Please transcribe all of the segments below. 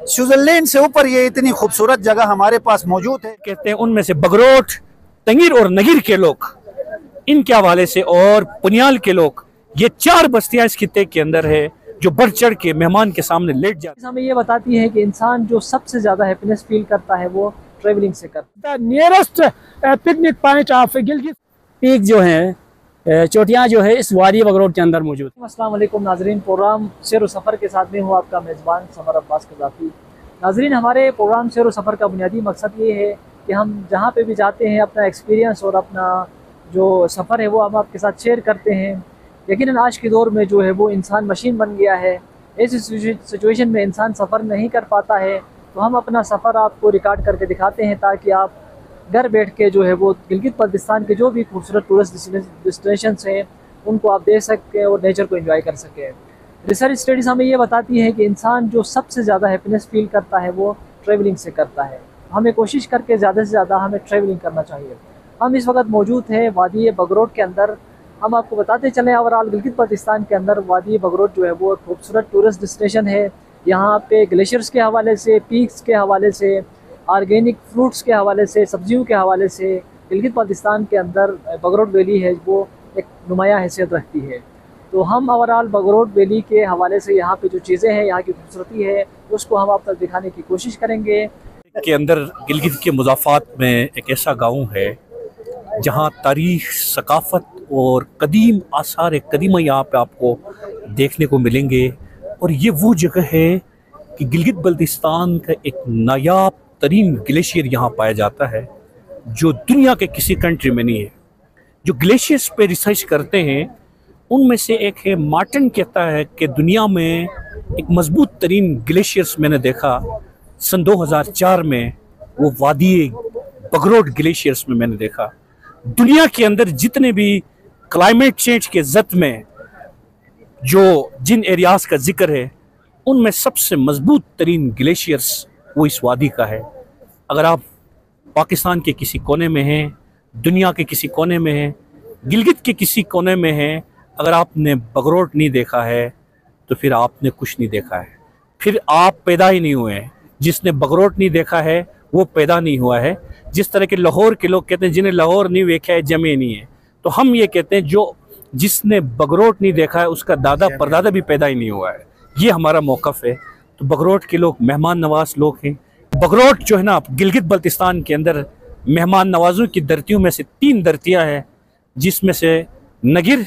Switzerland से ऊपर ये इतनी खूबसूरत जगह हमारे पास मौजूद है। कहते हैं उनमें से बगरोट, तंगीर और नगीर के लोग, इनके हवाले से, और पुनियाल के लोग, ये 4 बस्तियां इस खित्ते के अंदर है जो बढ़ चढ़ के मेहमान के सामने लेट जाती है। हमें ये बताती है कि इंसान जो सबसे ज्यादा हैप्पीनेस फील करता है वो ट्रेवलिंग से करता है। Nearest picnic point of Gilgit peak जो है, चोटियाँ जो है इस वादी बगरोट के अंदर मौजूद। अस्सलाम वालेकुम नाजरीन, प्रोग्राम सैर व सफ़र के साथ में हूँ आपका मेज़बान समर अब्बास कज़ाफ़ी। नाजरीन, हमारे प्रोग्राम सैर व सफ़र का बुनियादी मकसद ये है कि हम जहाँ पे भी जाते हैं अपना एक्सपीरियंस और अपना जो सफ़र है वो हम आपके साथ शेयर करते हैं। यकीनन आज के दौर में जो है वो इंसान मशीन बन गया है। ऐसी सिचुएशन में इंसान सफ़र नहीं कर पाता है, तो हम अपना सफ़र आपको रिकॉर्ड करके दिखाते हैं ताकि आप घर बैठ के जो है वो गिलगित बल्तिस्तान के जो भी खूबसूरत टूरिस्ट डेस्टिनेशंस हैं उनको आप देख सकते हैं और नेचर को एंजॉय कर सकें। रिसर्च स्टडीज़ हमें ये बताती है कि इंसान जो सबसे ज़्यादा हैप्पीनेस फील करता है वो ट्रैवलिंग से करता है। हमें कोशिश करके ज़्यादा से ज़्यादा हमें ट्रैवलिंग करना चाहिए। हम इस वक्त मौजूद हैं वादी बगरोट के अंदर। हम आपको बताते चलें ओवरऑल गिलगित बल्तिस्तान के अंदर वादी बगरोट जो है वो खूबसूरत टूरिस्ट डेस्टिनेशन है। यहाँ पे ग्लेशियर्स के हवाले से, पीक्स के हवाले से, ऑर्गेनिक फ्रूट्स के हवाले से, सब्जियों के हवाले से गिलगित बल्तिस्तान के अंदर बगरोट वैली है वो एक नुमाया हैसियत रखती है। तो हम ओवरऑल बगरोट वैली के हवाले से यहाँ पे जो चीज़ें हैं, यहाँ की खूबसूरती है, उसको हम आप तक दिखाने की कोशिश करेंगे। के अंदर गिलगित के मुज़ाफ़ात में एक ऐसा गाँव है जहाँ तारीख़, सकाफ़त और कदीम आसार कदीमा यहाँ पे आपको देखने को मिलेंगे। और ये वो जगह है कि गिलगित बल्तिस्तान का एक नायाब तरीन ग्लेशियर यहाँ पाया जाता है जो दुनिया के किसी कंट्री में नहीं है। जो ग्लेशियर्स पे रिसर्च करते हैं उनमें से एक है, मार्टिन कहता है कि दुनिया में एक मजबूत तरीन ग्लेशियर्स मैंने देखा सन 2004 में, वो वादी बगरोट ग्लेशियर्स में मैंने देखा। दुनिया के अंदर जितने भी क्लाइमेट चेंज के ज़द में जिन एरियाज का जिक्र है उनमें सबसे मजबूत तरीन ग्लेशियर्स वो इस वादी का है। अगर आप पाकिस्तान के किसी कोने में हैं, दुनिया के किसी कोने में हैं, गिलगित के किसी कोने में हैं, अगर आपने बगरोट नहीं देखा है तो फिर आपने कुछ नहीं देखा है, फिर आप पैदा ही नहीं हुए हैं। जिसने बगरोट नहीं देखा है वो पैदा नहीं हुआ है। जिस तरह के लाहौर के लोग कहते हैं जिन्हें लाहौर नहीं देखा है जमे नहीं है, तो हम ये कहते हैं जिसने बगरोट नहीं देखा है उसका दादा परदादा भी पैदा ही नहीं हुआ है। ये हमारा मौक़िफ़ है। तो बगरोट के लोग मेहमान नवाज लोग हैं। बगरोट जो है ना, गिलगित बल्तिस्तान के अंदर मेहमान नवाजों की धरतियों में से 3 धरतियाँ हैं, जिसमें से नगीर,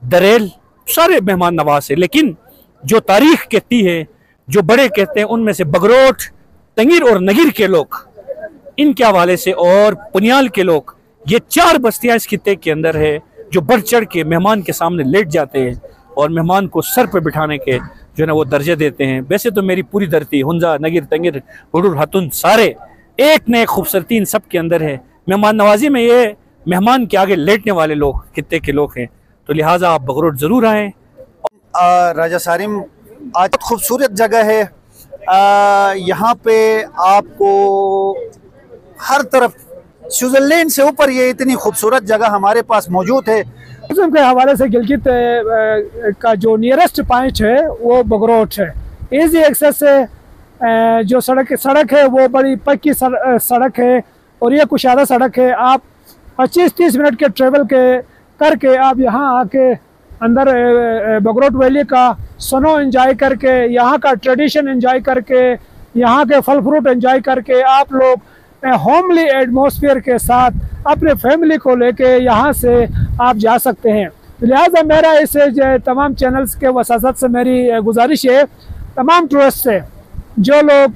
दरेल सारे मेहमान नवाज है। लेकिन जो तारीख़ कहती है, जो बड़े कहते हैं, उनमें से बगरोट, तंगीर और नगीर के लोग, इनके हवाले से, और पुनियाल के लोग, ये 4 बस्तियाँ इस खित्ते के अंदर है जो बढ़ चढ़ के मेहमान के सामने लेट जाते हैं और मेहमान को सर पर बिठाने के जो है ना वो दर्जे देते हैं। वैसे तो मेरी पूरी धरती हुंजा, नगीर, तंगीर, हुडुर, हतुन सारे एक न एक खूबसूरती इन सब के अंदर है। मेहमान नवाजी में ये मेहमान के आगे लेटने वाले लोग खित्ते के लोग हैं, तो लिहाजा आप बगरोट ज़रूर आएँ। राजा सारिम आज खूबसूरत जगह है। यहाँ पे आपको हर तरफ स्विट्जरलैंड से ऊपर ये इतनी खूबसूरत जगह हमारे पास मौजूद है। के हवाले से गिलगित का जो नियरेस्ट पॉइंट है वो बगरोट है। इजी एक्सेस से जो सड़क है वो बड़ी पक्की सड़क है और ये कुशादा सड़क है। आप 25-30 मिनट के ट्रेवल करके आप यहाँ आके अंदर बगरोट वैली का स्नो एंजॉय करके, यहाँ का ट्रेडिशन एंजॉय करके, यहाँ के फल फ्रूट एंजॉय करके आप लोग होमली एटमॉस्फेयर के साथ अपने फैमिली को लेके यहाँ से आप जा सकते हैं। लिहाजा मेरा इस तमाम चैनल्स के वसासत से मेरी गुजारिश है, तमाम टूरिस्ट से जो लोग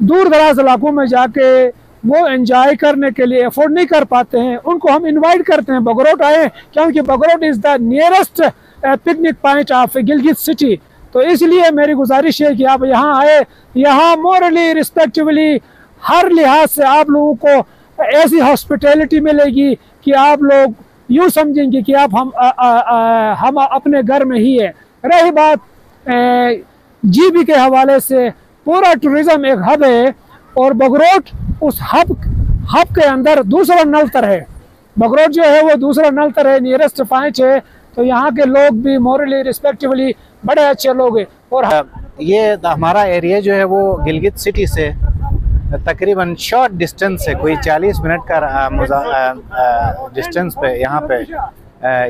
दूर दराज इलाकों में जाके वो एंजॉय करने के लिए अफोर्ड नहीं कर पाते हैं, उनको हम इनवाइट करते हैं बगरोट आए, क्योंकि Bagrot is the nearest picnic point of Gilgit city. तो इसलिए मेरी गुजारिश है कि आप यहाँ आए। यहाँ मोरली, रिस्पेक्टिवली, हर लिहाज से आप लोगों को ऐसी हॉस्पिटैलिटी मिलेगी कि आप लोग यूँ समझेंगे कि आप हम अपने घर में ही है। रही बात जीबी के हवाले से, पूरा टूरिज़म एक हब है और बगरोट उस हब के अंदर दूसरा नलतर है। बगरोट जो है वो दूसरा नलतर है, नियरेस्ट पॉइंट है। तो यहाँ के लोग भी मोरली, रिस्पेक्टिवली बड़े अच्छे लोग हैं। और ये हमारा एरिया जो है वो गिलगित सिटी से तकरीबन शॉर्ट डिस्टेंस है, कोई 40 मिनट का डिस्टेंस पे यहाँ पे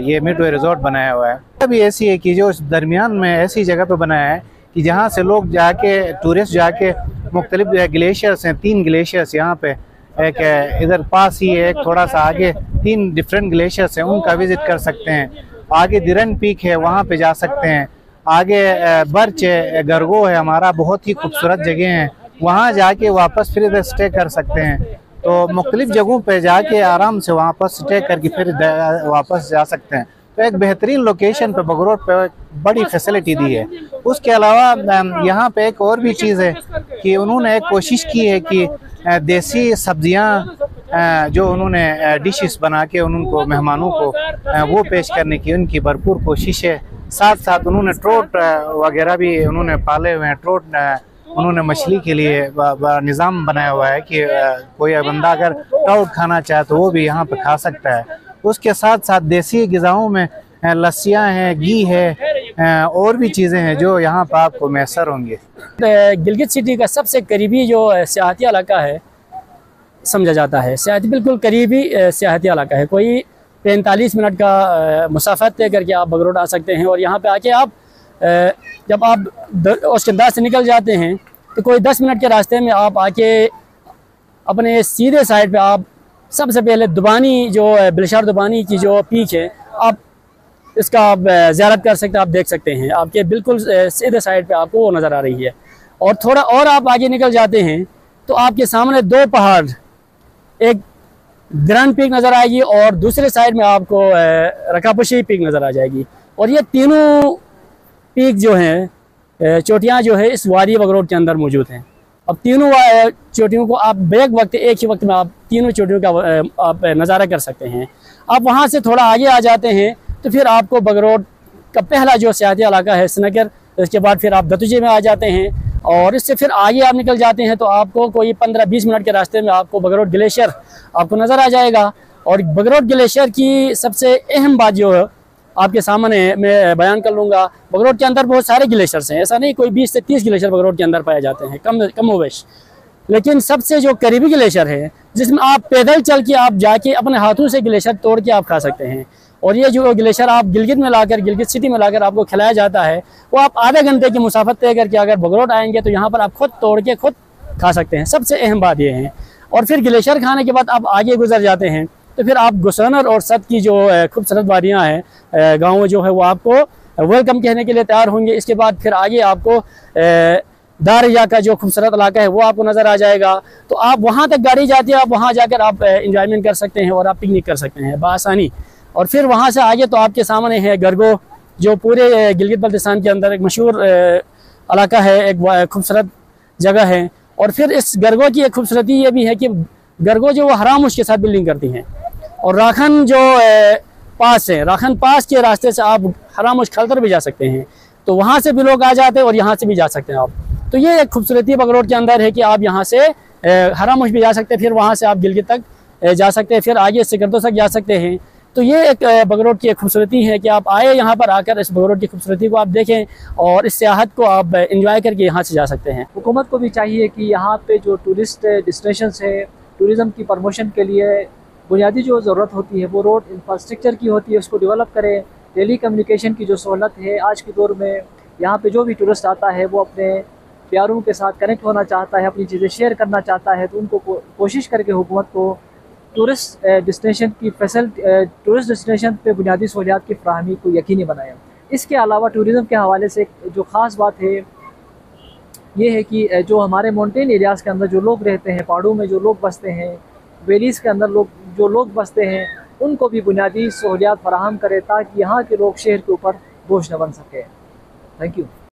ये मिडवे रिजॉर्ट बनाया हुआ है। अभी ऐसी है कि जो दरमियान में ऐसी जगह पे बनाया है कि जहाँ से लोग जाके टूरिस्ट जाके मुख्तलिफ ग्लेशियर्स हैं, 3 ग्लेशियर्स यहाँ पे, एक इधर पास ही है, एक थोड़ा सा आगे 3 डिफरेंट ग्लेशियर्स हैं, उनका विजिट कर सकते हैं। आगे दिरन पीक है, वहाँ पे जा सकते हैं। आगे बर्च है, गरगो है हमारा, बहुत ही खूबसूरत जगह हैं, वहाँ जाके वापस फिर इधर स्टे कर सकते हैं। तो मुख्तलिफ जगहों पे जाके आराम से वहाँ पर स्टे करके फिर वापस जा सकते हैं। तो एक बेहतरीन लोकेशन पे बगरोट पे बड़ी फैसिलिटी दी है। उसके अलावा यहाँ पे एक और भी चीज़ है कि उन्होंने एक कोशिश की है कि देसी सब्जियाँ जो उन्होंने डिशेस बना के उनको मेहमानों को वो पेश करने की उनकी भरपूर कोशिश है। साथ साथ उन्होंने ट्रोट वगैरह भी उन्होंने पाले हुए हैं। ट्रोट उन्होंने मछली के लिए निज़ाम बनाया हुआ है कि कोई बंदा अगर ट्राउट खाना चाहे तो वो भी यहाँ पे खा सकता है। उसके साथ साथ देसी ग़िज़ाओं में लस्सियाँ हैं, घी है, और भी चीज़ें हैं जो यहाँ पर आपको मैसर होंगे। गिलगित सिटी का सबसे करीबी जो सियाहती इलाका है समझा जाता है, सियाहती बिल्कुल करीबी सियाहती इलाका है। कोई 45 मिनट का मुसाफत तय करके आप बगरोट आ सकते हैं। और यहाँ पे आके आप जब आप ओस्कंदा से निकल जाते हैं तो कोई 10 मिनट के रास्ते में आप आके अपने सीधे साइड पे आप सबसे पहले दुबानी जो बिलशार दुबानी की जो पीक है, आप इसका आप ज़ियारत कर सकते हैं, आप देख सकते हैं। आपके बिल्कुल सीधे साइड पे आपको वो नज़र आ रही है। और थोड़ा और आप आगे निकल जाते हैं तो आपके सामने 2 पहाड़, एक दिरन पीक नज़र आएगी और दूसरे साइड में आपको रकापुशी पीक नज़र आ जाएगी। और ये तीनों पीक जो हैं, चोटियाँ जो है, इस वादी बगरोट के अंदर मौजूद हैं। अब तीनों चोटियों को आप एक ही वक्त में आप तीनों चोटियों का आप नज़ारा कर सकते हैं। आप वहाँ से थोड़ा आगे आ जाते हैं तो फिर आपको बगरोट का पहला जो सियाहती इलाका है श्रीनगर, इसके बाद फिर आप दतुजी में आ जाते हैं और इससे फिर आगे आप निकल जाते हैं तो आपको कोई 15-20 मिनट के रास्ते में आपको बगरोट ग्लेशियर आपको नज़र आ जाएगा। और बगरोट ग्लेशियर की सबसे अहम बात जो है आपके सामने मैं बयान कर लूँगा। बगरोट के अंदर बहुत सारे ग्लेशियर्स हैं, ऐसा नहीं कोई 20 से 30 ग्लेशियर बगरोट के अंदर पाए जाते हैं, कम वेश। लेकिन सबसे जो करीबी ग्लेशियर है जिसमें आप पैदल चल के आप जाके अपने हाथों से ग्लेशियर तोड़ के आप खा सकते हैं। और ये जो ग्लेशियर आप गिलगित में लाकर, गिलगित सिटी में लाकर आपको खिलाया जाता है, वो आप आधे घंटे की मुसाफत तय करके अगर बगरोट आएंगे तो यहाँ पर आप खुद तोड़ के खुद खा सकते हैं। सबसे अहम बात ये है। और फिर ग्लेशियर खाने के बाद आप आगे गुजर जाते हैं तो फिर आप गुसनर और सत की जो खूबसूरत वादियाँ हैं, गाँव जो है वो आपको वेलकम कहने के लिए तैयार होंगे। इसके बाद फिर आगे आपको दारिया का जो खूबसूरत इलाका है वो आपको नज़र आ जाएगा। तो आप वहाँ तक गाड़ी जाती है, आप वहाँ जाकर आप इंजॉयमेंट कर सकते हैं और आप पिकनिक कर सकते हैं बआसानी। और फिर वहाँ से आगे तो आपके सामने है गरगो, जो पूरे गिलगित बल्तिस्तान के अंदर एक मशहूर इलाका है, एक खूबसूरत जगह है। और फिर इस गरगो की एक खूबसूरती ये भी है कि गरगो जो वो हरामुश के साथ बिल्डिंग करती हैं। और राखन जो पास है, राखन पास के रास्ते से आप हरामुश खलतर भी जा सकते हैं, तो वहाँ से भी लोग आ जाते हैं और यहाँ से भी जा सकते हैं आप। तो ये एक खूबसूरती बगरोट के अंदर है कि आप यहाँ से हरामुश भी जा सकते हैं, फिर वहाँ से आप गिलगित तक जा सकते हैं, फिर आगे सिकरदो तक जा सकते हैं। तो ये एक बगरोट की एक खूबसूरती है कि आप आए यहाँ पर, आकर इस बगरोट की खूबसूरती को आप देखें और इस सियाहत को आप इंजॉय करके यहाँ से जा सकते हैं। हुकूमत को भी चाहिए कि यहाँ पे जो टूरिस्ट डेस्टिनेशंस है, टूरिज़म की प्रमोशन के लिए बुनियादी जो ज़रूरत होती है वो रोड इंफ्रास्ट्रक्चर की होती है, उसको डेवलप करें। टेली कम्युनिकेशन की जो सहूलत है आज के दौर में, यहाँ पे जो भी टूरिस्ट आता है वो अपने प्यारों के साथ कनेक्ट होना चाहता है, अपनी चीज़ें शेयर करना चाहता है, तो उनको कोशिश करके हुकूमत को टूरिस्ट डेस्टिनेशन पे बुनियादी सहूलियात की फ्राहमी को यकीनी बनाए। इसके अलावा टूरिज़म के हवाले से जो ख़ास बात है ये है कि जो हमारे माउंटेन एरियाज़ के अंदर जो लोग रहते हैं, पहाड़ों में जो लोग बसते हैं, वैलीज़ के अंदर जो लोग बसते हैं, उनको भी बुनियादी सहूलियात फराहम करें ताकि यहाँ के लोग शहर के ऊपर बोझ न बन सके। Thank you.